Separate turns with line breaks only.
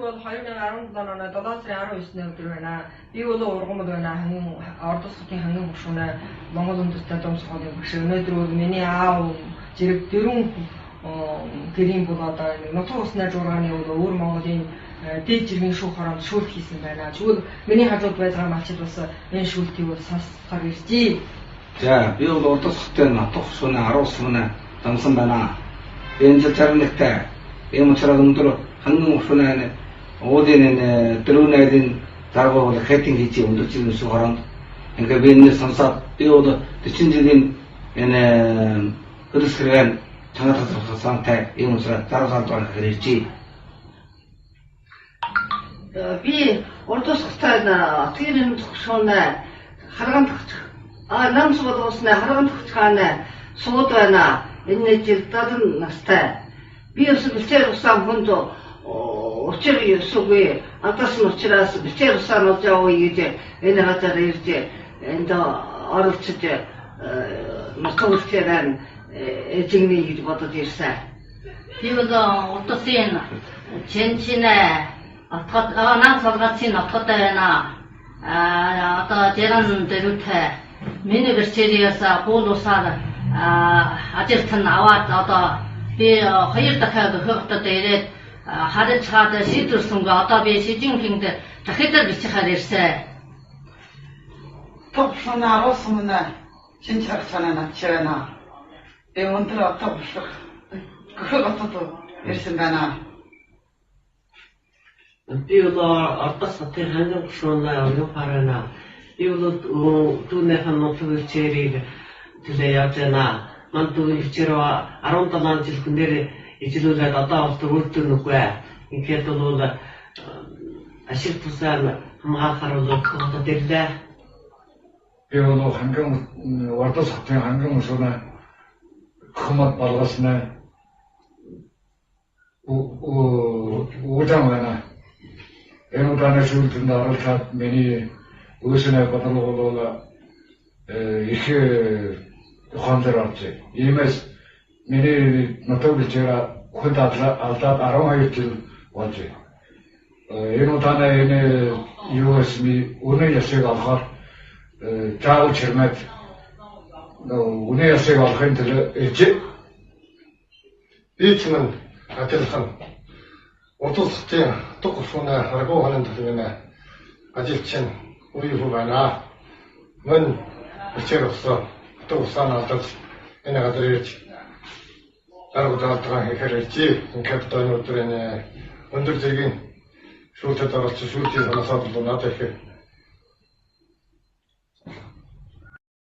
бол 2017 оны 7 сарын 19-ны өдөр байна. Би бол ургамд байна. Ордос хотын хангин гушууны Монгол үндэсний дунд сургуулийн багш. Өнөөдөр бол миний аав зэрэг дөрвөн гэрийн бол одоо нутаг усны жургааны өөр Монголын дээд жиргэн шүүх хоронд шүүлт хийсэн байна. Зүгээр миний хажууд байж байгаа малчид бас энэ шүүлтийг бол сонсохоор иржээ.
За би бол Ордос хотын нутаг гушууны 10 сумны дансан байна. Энэ жил чарнагтай ийм учраас өндөр хангин гушууны уудын дөрвөн дарга бол хэтин хийж өндөр жиргэн шүүх хоронд ингээ би энэ сонсоод би бол 40 жилийн энэ хөдөлсгөрийн чанар хасантай ийм учраас дараагаар дөрөв хэрэгжиж
би Ордос хотын отгирын гушууны харган намс боловсны харган төгчхааны сууд байна. Энэ жил 70 настай. Би өсөлтөөр усан хүнд учир юусгүй атас нь учраас бичээр усан болж яваа гэж энэ газар ирж энд оролцож нутагчлаараа эзэгний гэж бодож ирсэн.
Би бол Ордосын Чэнчинэ отгод нам солгацын отгод байна. Одоо жеран дөрөвтэй миний гэрчээс гол усаар ажилтан аваад одоо би 2 дахиад хөвгөдөд ирээд харж чад шийдвэрсэнгүй одоо би Шижинпингд дахиад бичихээр ирсэн.
Тогшона аросмна шинчрахсана начрана. Би өндөр одоо бишх гөхөд ирсэн байна.
Би бол Ордос хотын хангин гушууны оюун парана. Би бол түүнийхэн нутаг чирийг төлөө явж байна. Манд түүнийчээр 17 жил хүнээр ижлүүлээд одоо бол өөртөө нүггүй. Ингээд бол ашиг тусаар хамгаалахаар бол хотод ирлээ.
Би бол хангин Ордос хотын хангин гушууны хэмэд болгосны уужаан байна. Энэ удаагийн шүүлтэнд оролцоод миний өөрсний бодлого бол их хондөр орж. Иймээс миний нутаг бичээр хүнд алдаад 12 жил болж. Энэ удаагийн энэ USM үнэ ясыг олохоор заавал чирмэд үнэ ясыг олохын төлөө ирж.
Би ч мөн адилхан Ордос хотын нутаг гушууны харгуу хонон төлөвнө ажилчин үеийнхүү байна. Мөн бичээр усан нутаг усааны алдаж энэ газар ирж дарга даалтгаа хийхээр иржээ. Ингээд одоо өнөөдөр энэ өндөр зэргийн шүүлтэд оролцсон шүүлтийн санаасаа бол надад их